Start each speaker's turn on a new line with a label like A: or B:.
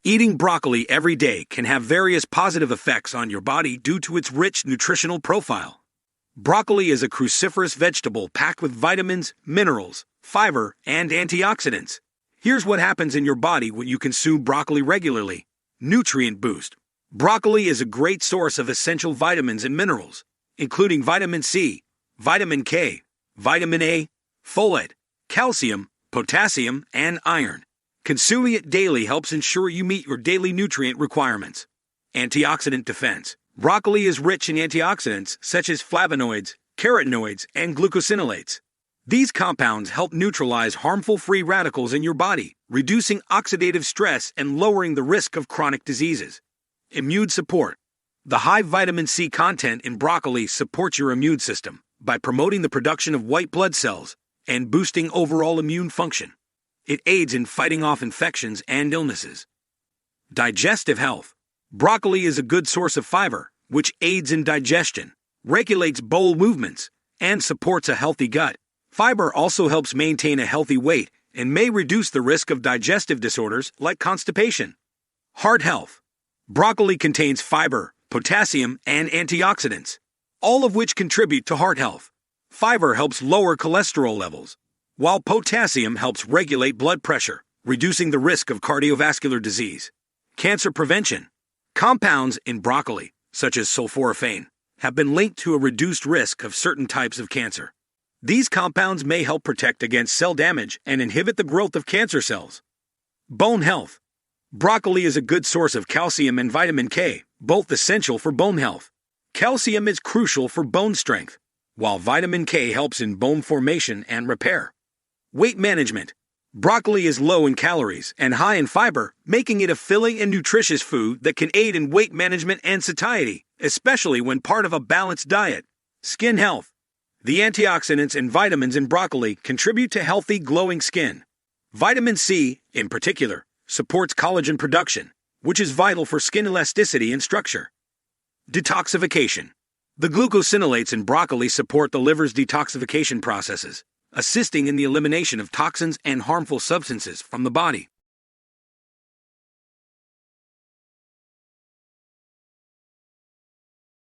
A: Eating broccoli every day can have various positive effects on your body due to its rich nutritional profile. Broccoli is a cruciferous vegetable packed with vitamins, minerals, fiber, and antioxidants. Here's what happens in your body when you consume broccoli regularly. Nutrient boost. Broccoli is a great source of essential vitamins and minerals, including vitamin C, vitamin K, vitamin A, folate, calcium, potassium, and iron. Consuming it daily helps ensure you meet your daily nutrient requirements. Antioxidant defense. Broccoli is rich in antioxidants such as flavonoids, carotenoids, and glucosinolates. These compounds help neutralize harmful free radicals in your body, reducing oxidative stress and lowering the risk of chronic diseases. Immune support. The high vitamin C content in broccoli supports your immune system by promoting the production of white blood cells and boosting overall immune function. It aids in fighting off infections and illnesses. Digestive health. Broccoli is a good source of fiber, which aids in digestion, regulates bowel movements, and supports a healthy gut. Fiber also helps maintain a healthy weight and may reduce the risk of digestive disorders like constipation. Heart health. Broccoli contains fiber, potassium, and antioxidants, all of which contribute to heart health. Fiber helps lower cholesterol levels, while potassium helps regulate blood pressure, reducing the risk of cardiovascular disease. Cancer prevention. Compounds in broccoli, such as sulforaphane, have been linked to a reduced risk of certain types of cancer. These compounds may help protect against cell damage and inhibit the growth of cancer cells. Bone health. Broccoli is a good source of calcium and vitamin K, both essential for bone health. Calcium is crucial for bone strength, while vitamin K helps in bone formation and repair. Weight management. Broccoli is low in calories and high in fiber, making it a filling and nutritious food that can aid in weight management and satiety, especially when part of a balanced diet. Skin health. The antioxidants and vitamins in broccoli contribute to healthy, glowing skin. Vitamin C, in particular, supports collagen production, which is vital for skin elasticity and structure. Detoxification. The glucosinolates in broccoli support the liver's detoxification processes, assisting in the elimination of toxins and harmful substances from the body.